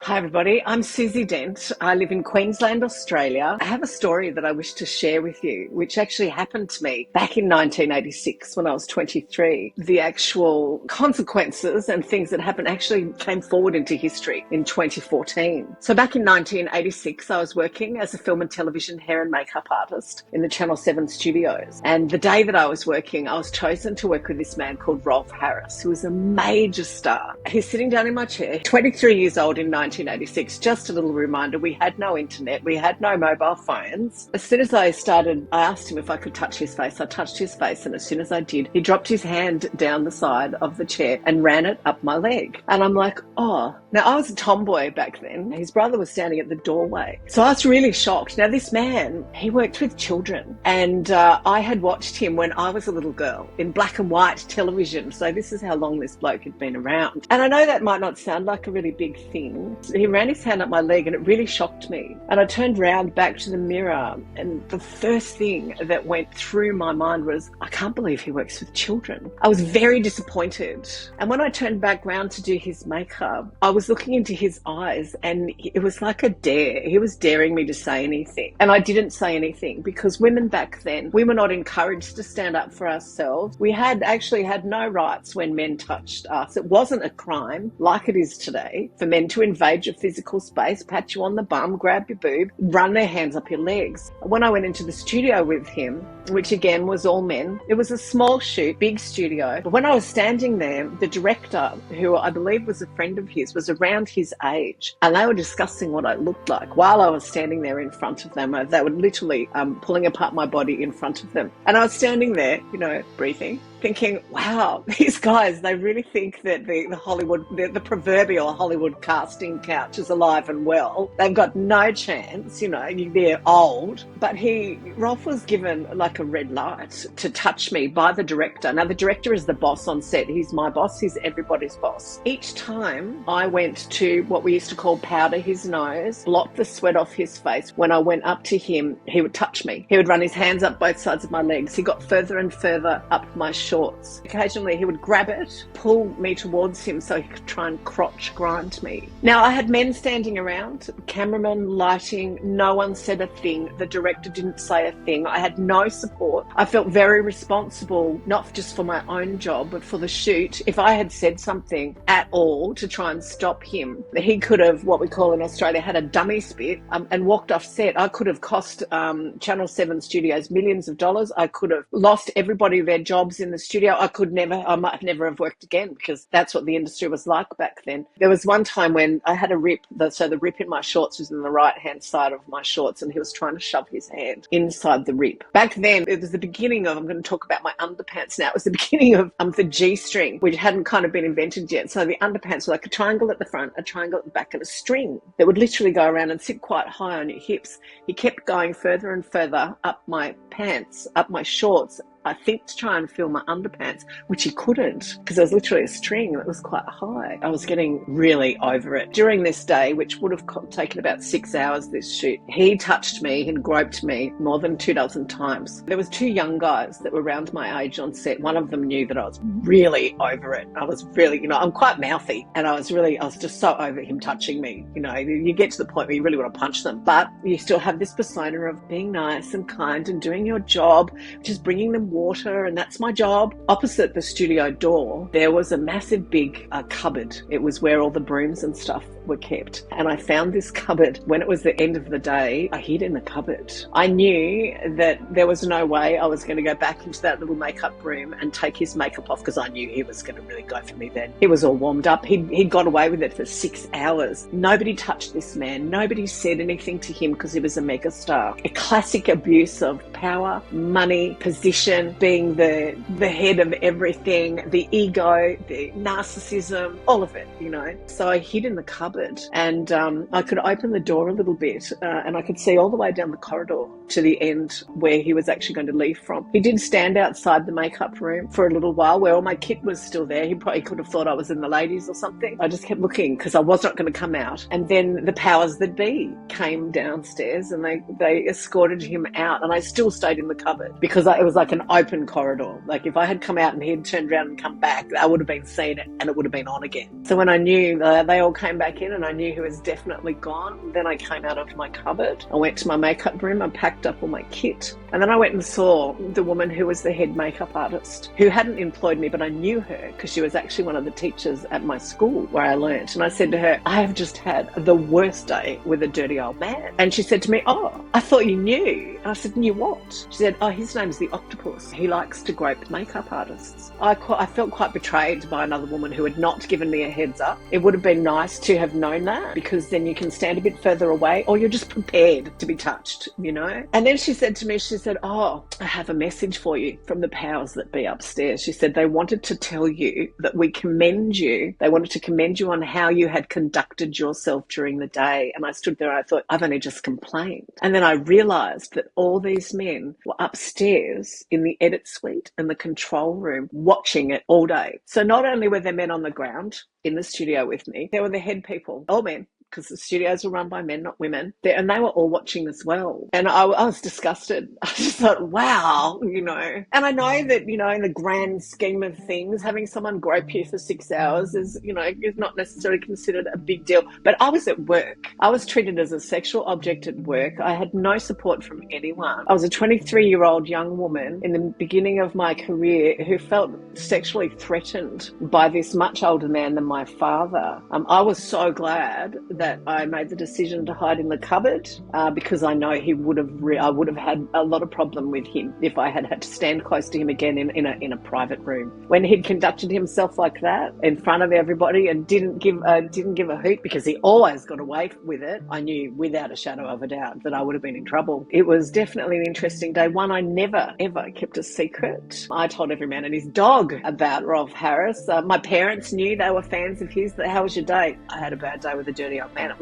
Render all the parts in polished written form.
Hi everybody, I'm Suzi Dent. I live in Queensland, Australia. I have a story that I wish to share with you, which actually happened to me back in 1986 when I was 23. The actual consequences and things that happened actually came forward into history in 2014. So back in 1986, I was working as a film and television hair and makeup artist in the Channel 7 studios. And the day that I was working, I was chosen to work with this man called Rolf Harris, who was a major star. He's sitting down in my chair, 23 years old in 1986. Just a little reminder, we had no internet, we had no mobile phones. As soon as I started, I asked him if I could touch his face. I touched his face, and as soon as I did, he dropped his hand down the side of the chair and ran it up my leg. And I'm like, oh. Now, I was a tomboy back then. His brother was standing at the doorway. So I was really shocked. Now, this man, he worked with children, and I had watched him when I was a little girl in black and white television. So this is how long this bloke had been around. And I know that might not sound like a really big thing. He ran his hand up my leg and it really shocked me. And I turned round back to the mirror, and the first thing that went through my mind was, I can't believe he works with children. I was very disappointed. And when I turned back round to do his makeup, I was looking into his eyes, and it was like a dare. He was daring me to say anything. And I didn't say anything, because women back then, we were not encouraged to stand up for ourselves. We actually had no rights when men touched us. It wasn't a crime like it is today for men to invade your physical space, pat you on the bum, grab your boob, run their hands up your legs. When I went into the studio with him, which again was all men, it was a small shoot, big studio. But when I was standing there, the director, who I believe was a friend of his, was around his age, and they were discussing what I looked like while I was standing there in front of them. They were literally pulling apart my body in front of them. And I was standing there, breathing, thinking, wow, these guys, they really think that the proverbial Hollywood casting couch is alive and well. They've got no chance, they're old. But Rolf was given like a red light to touch me by the director. Now, the director is the boss on set. He's my boss. He's everybody's boss. Each time I went to what we used to call powder his nose, block the sweat off his face, when I went up to him, he would touch me. He would run his hands up both sides of my legs. He got further and further up my shorts. Occasionally he would grab it, pull me towards him so he could try and crotch grind me. Now, I had men standing around, cameramen, lighting, no one said a thing. The director didn't say a thing. I had no support. I felt very responsible, not just for my own job, but for the shoot. If I had said something at all to try and stop him, he could have, what we call in Australia, had a dummy spit and walked off set. I could have cost Channel 7 studios millions of dollars. I could have lost everybody their jobs in the studio. I might never have worked again, because that's what the industry was like back then. There was one time when I had a rip, so the rip in my shorts was in the right-hand side of my shorts, and he was trying to shove his hand inside the rip. Back then, it was the beginning of, I'm going to talk about my underpants now, it was the beginning of the G-string, which hadn't kind of been invented yet. So the underpants were like a triangle at the front, a triangle at the back, and a string that would literally go around and sit quite high on your hips. He kept going further and further up my pants, up my shorts, I think to try and feel my underpants, which he couldn't, because there was literally a string that was quite high. I was getting really over it. During this day, which would have taken about 6 hours, this shoot, he touched me and groped me more than 24 times. There was 2 young guys that were around my age on set. One of them knew that I was really over it. I was really, I'm quite mouthy, and I was just so over him touching me. You get to the point where you really want to punch them, but you still have this persona of being nice and kind and doing your job, which is bringing them water, and that's my job. Opposite the studio door, there was a massive big cupboard. It was where all the brooms and stuff were kept. And I found this cupboard. When it was the end of the day, I hid in the cupboard. I knew that there was no way I was going to go back into that little makeup room and take his makeup off, because I knew he was going to really go for me then. He was all warmed up. He'd got away with it for 6 hours. Nobody touched this man. Nobody said anything to him, because he was a megastar. A classic abuse of power, money, position, being the head of everything, the ego, the narcissism, all of it, So I hid in the cupboard, and I could open the door a little bit, and I could see all the way down the corridor to the end where he was actually going to leave from. He did stand outside the makeup room for a little while, where all my kit was still there. He probably could have thought I was in the ladies or something. I just kept looking, because I was not going to come out. And then the powers that be came downstairs, and they escorted him out, and I still stayed in the cupboard, because it was like an open corridor. Like, if I had come out and he'd turned around and come back, I would have been seen it, and it would have been on again. So when I knew they all came back in, in and I knew he was definitely gone. Then I came out of my cupboard. I went to my makeup room. I packed up all my kit. And then I went and saw the woman who was the head makeup artist, who hadn't employed me, but I knew her because she was actually one of the teachers at my school where I learnt. And I said to her, I have just had the worst day with a dirty old man. And she said to me, oh, I thought you knew. And I said, knew what? She said, oh, his name's the Octopus. He likes to grope makeup artists. I felt quite betrayed by another woman who had not given me a heads up. It would have been nice to have known that, because then you can stand a bit further away, or you're just prepared to be touched, you know? And then she said to me, she said, oh, I have a message for you from the powers that be upstairs. She said, they wanted to tell you that we commend you. They wanted to commend you on how you had conducted yourself during the day. And I stood there and I thought, I've only just complained. And then I realised that all these men were upstairs in the edit suite and the control room watching it all day. So not only were there men on the ground in the studio with me, there were the head people, all men, because the studios were run by men, not women. And they were all watching as well. And I was disgusted. I just thought, wow, you know. And I know that, you know, in the grand scheme of things, having someone grope you for 6 hours is, you know, is not necessarily considered a big deal. But I was at work. I was treated as a sexual object at work. I had no support from anyone. I was a 23-year-old young woman in the beginning of my career who felt sexually threatened by this much older man than my father. I was so glad that I made the decision to hide in the cupboard because I know I would have had a lot of problem with him if I had had to stand close to him again in a private room. When he'd conducted himself like that in front of everybody and didn't give a hoot, because he always got away with it, I knew without a shadow of a doubt that I would have been in trouble. It was definitely an interesting day. One, I never ever kept a secret. I told every man and his dog about Rolf Harris. My parents knew, they were fans of his. How was your day? I had a bad day with a dirty old man.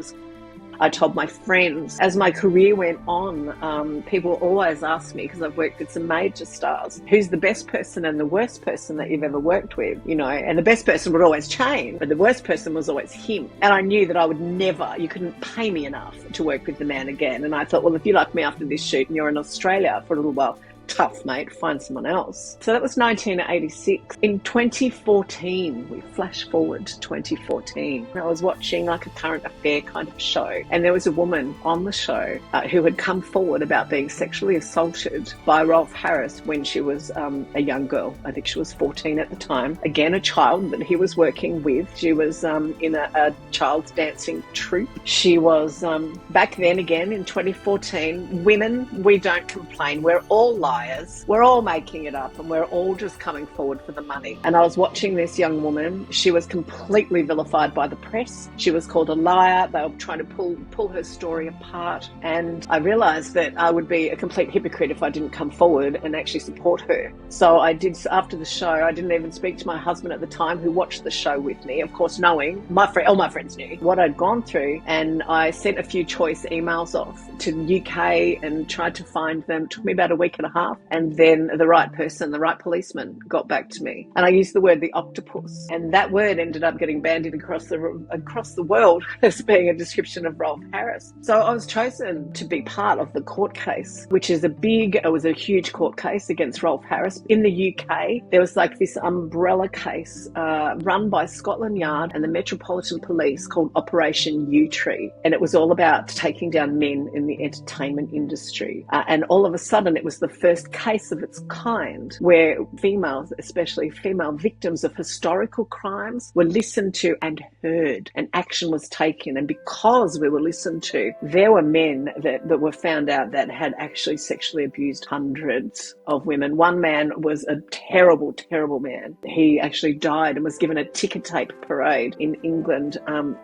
I told my friends. As my career went on, people always asked me, because I've worked with some major stars, who's the best person and the worst person that you've ever worked with, you know? And the best person would always change, but the worst person was always him. And I knew that I would never, you couldn't pay me enough to work with the man again. And I thought, well, if you like me after this shoot and you're in Australia for a little while, tough, mate, find someone else. So that was 1986. In 2014, we flash forward to 2014. I was watching like a current affair kind of show, and there was a woman on the show who had come forward about being sexually assaulted by Rolf Harris when she was a young girl. I think she was 14 at the time. Again, a child that he was working with. She was in a child's dancing troupe. She was, back then again in 2014, women, we don't complain. We're all liars. We're all making it up and we're all just coming forward for the money. And I was watching this young woman. She was completely vilified by the press. She was called a liar. They were trying to pull her story apart. And I realised that I would be a complete hypocrite if I didn't come forward and actually support her. So I did. After the show, I didn't even speak to my husband at the time, who watched the show with me, of course, knowing all my friends knew what I'd gone through. And I sent a few choice emails off to the UK and tried to find them. It took me about a week and a half. And then the right person, the right policeman got back to me. And I used the word the octopus. And that word ended up getting bandied across the world as being a description of Rolf Harris. So I was chosen to be part of the court case, which is it was a huge court case against Rolf Harris. In the UK, there was like this umbrella case run by Scotland Yard and the Metropolitan Police called Operation U-Tree. And it was all about taking down men in the entertainment industry. And all of a sudden, it was the first case of its kind where females, especially female victims of historical crimes, were listened to and heard, and action was taken. And because we were listened to, there were men that were found out that had actually sexually abused hundreds of women. One man was a terrible, terrible man. He actually died and was given a ticker tape parade in England, and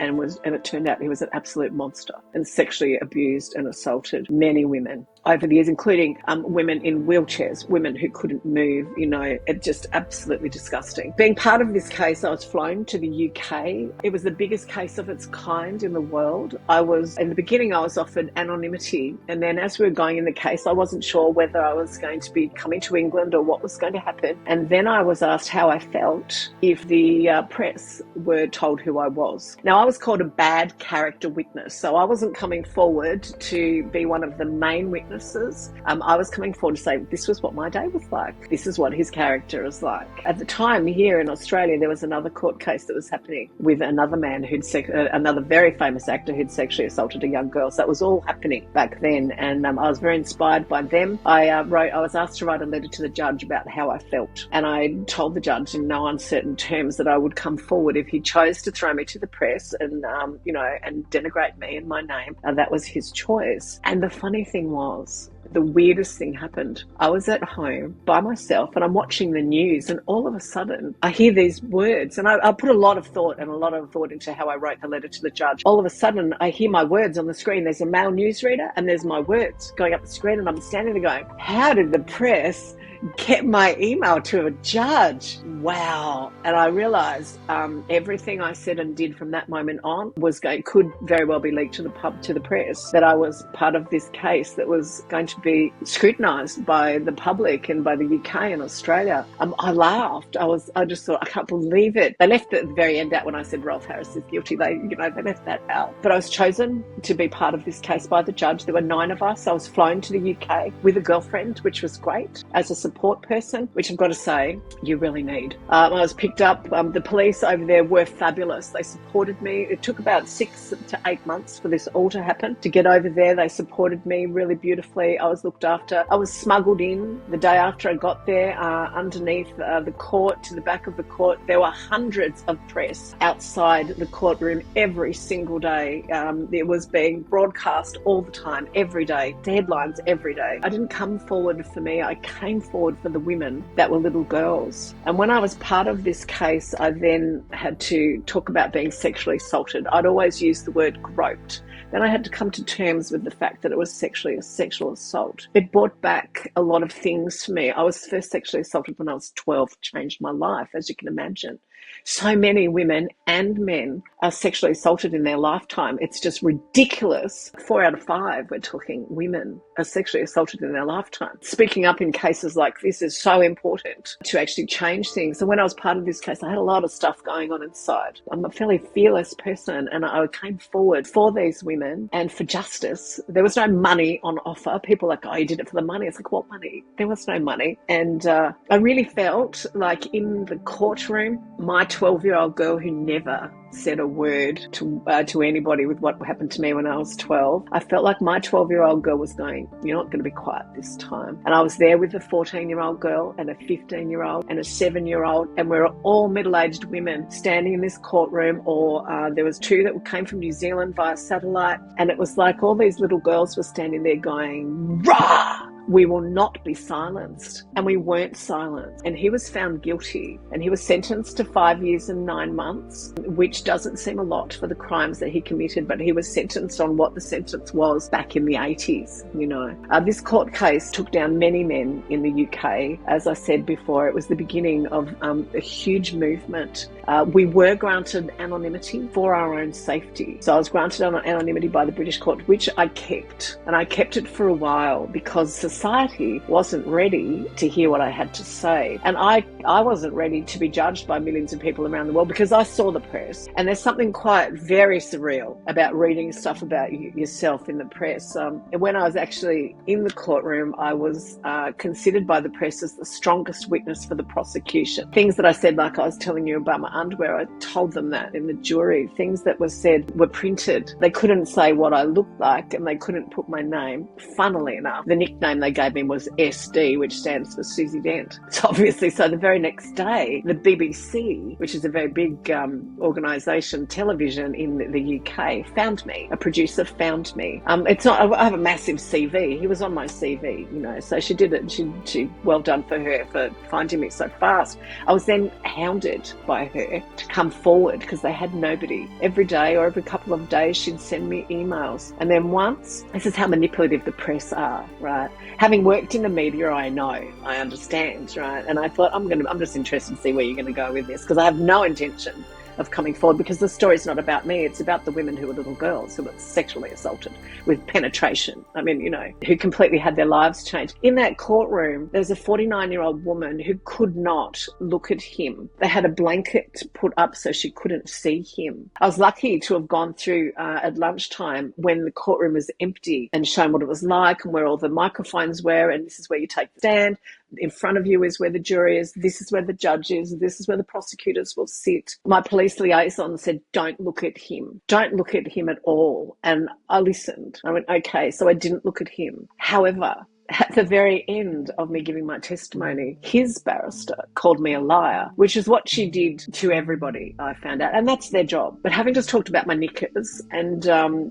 it turned out he was an absolute monster and sexually abused and assaulted many women over the years, including women in wheelchairs, women who couldn't move, you know, it just absolutely disgusting. Being part of this case, I was flown to the UK. It was the biggest case of its kind in the world. In the beginning, I was offered anonymity. And then as we were going in the case, I wasn't sure whether I was going to be coming to England or what was going to happen. And then I was asked how I felt if the press were told who I was. Now, I was called a bad character witness. So I wasn't coming forward to be one of the main witnesses. witnesses. I was coming forward to say this was what my day was like. This is what his character was like. At the time here in Australia, there was another court case that was happening with another man another very famous actor who'd sexually assaulted a young girl. So it was all happening back then, and I was very inspired by them. I was asked to write a letter to the judge about how I felt, and I told the judge in no uncertain terms that I would come forward if he chose to throw me to the press and and denigrate me and my name. That was his choice. And the funny thing was, the weirdest thing happened. I was at home by myself and I'm watching the news, and all of a sudden I hear these words, and I put a lot of thought into how I wrote the letter to the judge. All of a sudden I hear my words on the screen. There's a male newsreader and there's my words going up the screen, and I'm standing there going, how did the press get my email to a judge? Wow. And I realized everything I said and did from that moment on could very well be leaked to the press, that I was part of this case that was going to be scrutinized by the public and by the UK and Australia. I laughed. I just thought, I can't believe it. They left at the very end out when I said Rolf Harris is guilty. They left that out. But I was chosen to be part of this case by the judge. There were 9 of us. I was flown to the UK with a girlfriend, which was great, as a support person, which I've got to say you really need. I was picked up. The police over there were fabulous. They supported me. It took about 6 to 8 months for this all to happen. To get over there, they supported me really beautifully. I was looked after. I was smuggled in the day after I got there, underneath the court, to the back of the court. There were hundreds of press outside the courtroom every single day. It was being broadcast all the time, every day, the headlines every day. I didn't come forward for me. I came forward for the women that were little girls. And when I was part of this case, I then had to talk about being sexually assaulted. I'd always use the word groped. Then I had to come to terms with the fact that it was a sexual assault. It brought back a lot of things for me. I was first sexually assaulted when I was 12, changed my life, as you can imagine. So many women and men are sexually assaulted in their lifetime. It's just ridiculous. 4 out of 5, we're talking, women are sexually assaulted in their lifetime. Speaking up in cases like this is so important to actually change things. And when I was part of this case, I had a lot of stuff going on inside. I'm a fairly fearless person, and I came forward for these women and for justice. There was no money on offer. People are like, oh, you did it for the money. It's like, what money? There was no money. And I really felt like in the courtroom, my 12-year-old girl who never said a word to anybody with what happened to me when I was 12, I felt like my 12-year-old girl was going, you're not going to be quiet this time. And I was there with a 14-year-old girl and a 15-year-old and a 7-year-old, and we were all middle-aged women standing in this courtroom, or there was 2 that came from New Zealand via satellite, and it was like all these little girls were standing there going, rah! We will not be silenced. And we weren't silenced. And he was found guilty, and he was sentenced to 5 years and 9 months, which doesn't seem a lot for the crimes that he committed, but he was sentenced on what the sentence was back in the 80s, This court case took down many men in the UK. As I said before, it was the beginning of a huge movement. We were granted anonymity for our own safety. So I was granted anonymity by the British court, which I kept. And I kept it for a while because society wasn't ready to hear what I had to say. And I wasn't ready to be judged by millions of people around the world, because I saw the press. And there's something quite very surreal about reading stuff about yourself in the press. When I was actually in the courtroom, I was considered by the press as the strongest witness for the prosecution. Things that I said, like I was telling you about my underwear, I told them that in the jury. Things that were said were printed. They couldn't say what I looked like, and they couldn't put my name. Funnily enough, the nickname they gave me was SD, which stands for Suzi Dent. So obviously, the very next day, the BBC, which is a very big organisation, television in the UK, found me. A producer found me. It's not. I have a massive CV. He was on my CV, So she did it. She well done for her for finding me so fast. I was then hounded by her to come forward because they had nobody. Every day or every couple of days, she'd send me emails. And then once, this is how manipulative the press are, right? Having worked in the media, I understand, right? And I thought, I'm just interested to see where you're going to go with this, because I have no intention of coming forward, because the story's not about me. It's about the women who were little girls who were sexually assaulted with penetration. I mean, who completely had their lives changed. In that courtroom, there's a 49-year-old woman who could not look at him. They had a blanket put up so she couldn't see him. I was lucky to have gone through at lunchtime when the courtroom was empty and shown what it was like and where all the microphones were, and this is where you take the stand. In front of you is where the jury is. This is where the judge is. This is where the prosecutors will sit. My police liaison said, don't look at him. Don't look at him at all. And I listened. I went, okay, so I didn't look at him. However, at the very end of me giving my testimony, his barrister called me a liar, which is what she did to everybody, I found out. And that's their job. But having just talked about my knickers and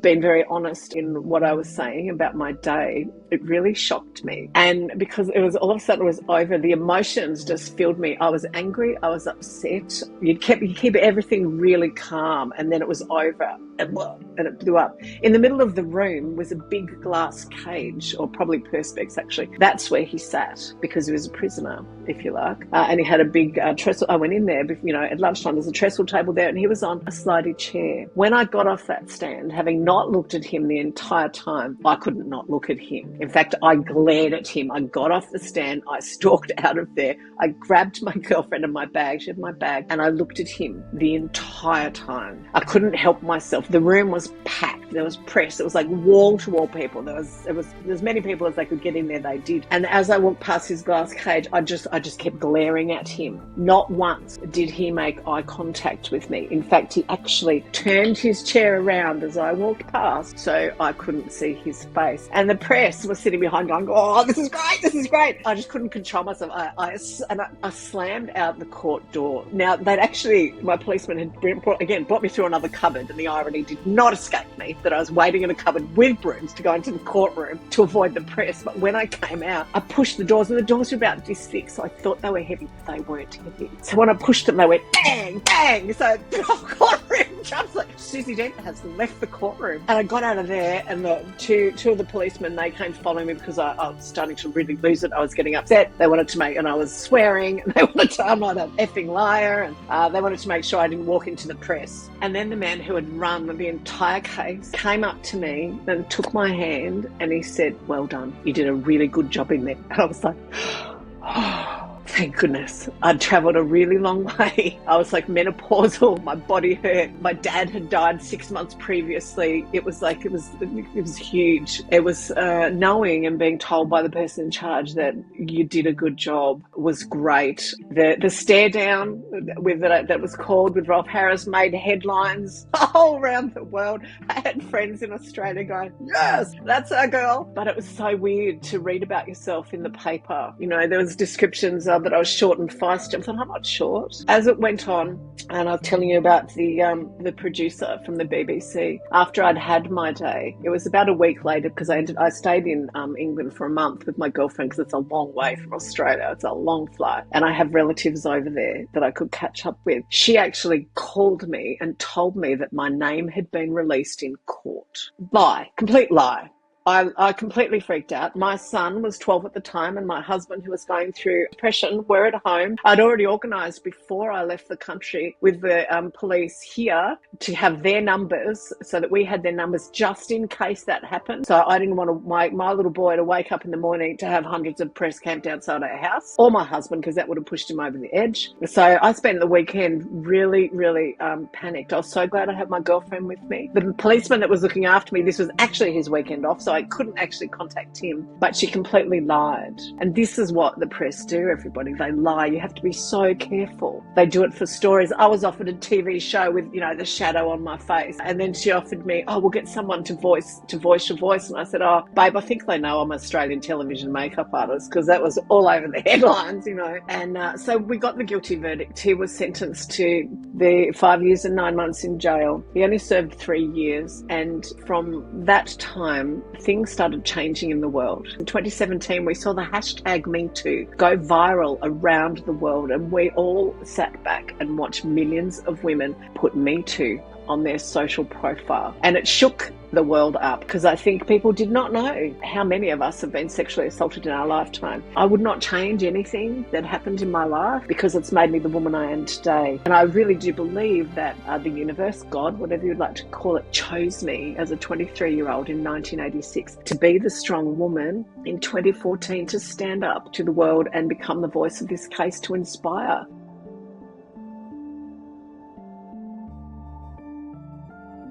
been very honest in what I was saying about my day, it really shocked me. And because it was all of a sudden it was over, the emotions just filled me. I was angry. I was upset. You keep everything really calm, and then it was over. And it blew up. In the middle of the room was a big glass cage, or probably perspex actually. That's where he sat, because he was a prisoner, if you like. And he had a big trestle. I went in there, at lunchtime, there's a trestle table there, and he was on a slidey chair. When I got off that stand, having not looked at him the entire time, I couldn't not look at him. In fact, I glared at him. I got off the stand. I stalked out of there. I grabbed my girlfriend and my bag. She had my bag. And I looked at him the entire time. I couldn't help myself. The room was packed. There was press. It was like wall-to-wall people. There was as many people as they could get in there, they did. And as I walked past his glass cage, I just kept glaring at him. Not once did he make eye contact with me. In fact, he actually turned his chair around as I walked past, so I couldn't see his face. And the press was sitting behind going, oh, this is great, this is great. I just couldn't control myself. I slammed out the court door. Now, my policeman had brought me through another cupboard, and the irony did not escape me that I was waiting in a cupboard with brooms to go into the courtroom to avoid the press. But when I came out, I pushed the doors, and the doors were about this thick, so I thought they were heavy, but they weren't heavy. So when I pushed them, they went bang, bang. So the whole courtroom jumps like, Suzi Dent has left the courtroom. And I got out of there, and the two of the policemen, they came following me because I was starting to really lose it. I was getting upset. They wanted to and I was swearing, and they wanted to, I'm not an effing liar, and they wanted to make sure I didn't walk into the press. And then the man who had run the entire case came up to me and took my hand, and he said, well done. You did a really good job in there. And I was like, oh, thank goodness. I'd travelled a really long way. I was like menopausal. My body hurt. My dad had died 6 months previously. It was huge. It was knowing and being told by the person in charge that you did a good job was great. The stare down that was called with Rolf Harris made headlines all around the world. I had friends in Australia going, yes, that's our girl. But it was so weird to read about yourself in the paper. There was descriptions of that I was short and feisty. I thought, I'm not short. As it went on, and I was telling you about the producer from the BBC, after I'd had my day, it was about a week later, because I stayed in England for a month with my girlfriend, because it's a long way from Australia. It's a long flight. And I have relatives over there that I could catch up with. She actually called me and told me that my name had been released in court. Lie. Complete lie. I completely freaked out. My son was 12 at the time, and my husband, who was going through depression, were at home. I'd already organised before I left the country with the police here to have their numbers, so that we had their numbers just in case that happened. So I didn't want my little boy to wake up in the morning to have hundreds of press camped outside our house, or my husband, because that would have pushed him over the edge. So I spent the weekend really, really panicked. I was so glad I had my girlfriend with me. The policeman that was looking after me, this was actually his weekend off, so I couldn't actually contact him, but she completely lied. And this is what the press do, everybody. They lie. You have to be so careful. They do it for stories. I was offered a TV show with, the shadow on my face. And then she offered me, we'll get someone to voice your voice. And I said, babe, I think they know I'm an Australian television makeup artist, because that was all over the headlines, And so we got the guilty verdict. He was sentenced to the 5 years and 9 months in jail. He only served 3 years. And from that time, things started changing in the world. In 2017, we saw the hashtag #MeToo go viral around the world, and we all sat back and watched millions of women put Me Too on their social profile. And it shook the world up because I think people did not know how many of us have been sexually assaulted in our lifetime. I would not change anything that happened in my life because it's made me the woman I am today. And I really do believe that the universe, God, whatever you'd like to call it, chose me as a 23-year-old in 1986 to be the strong woman in 2014 to stand up to the world and become the voice of this case to inspire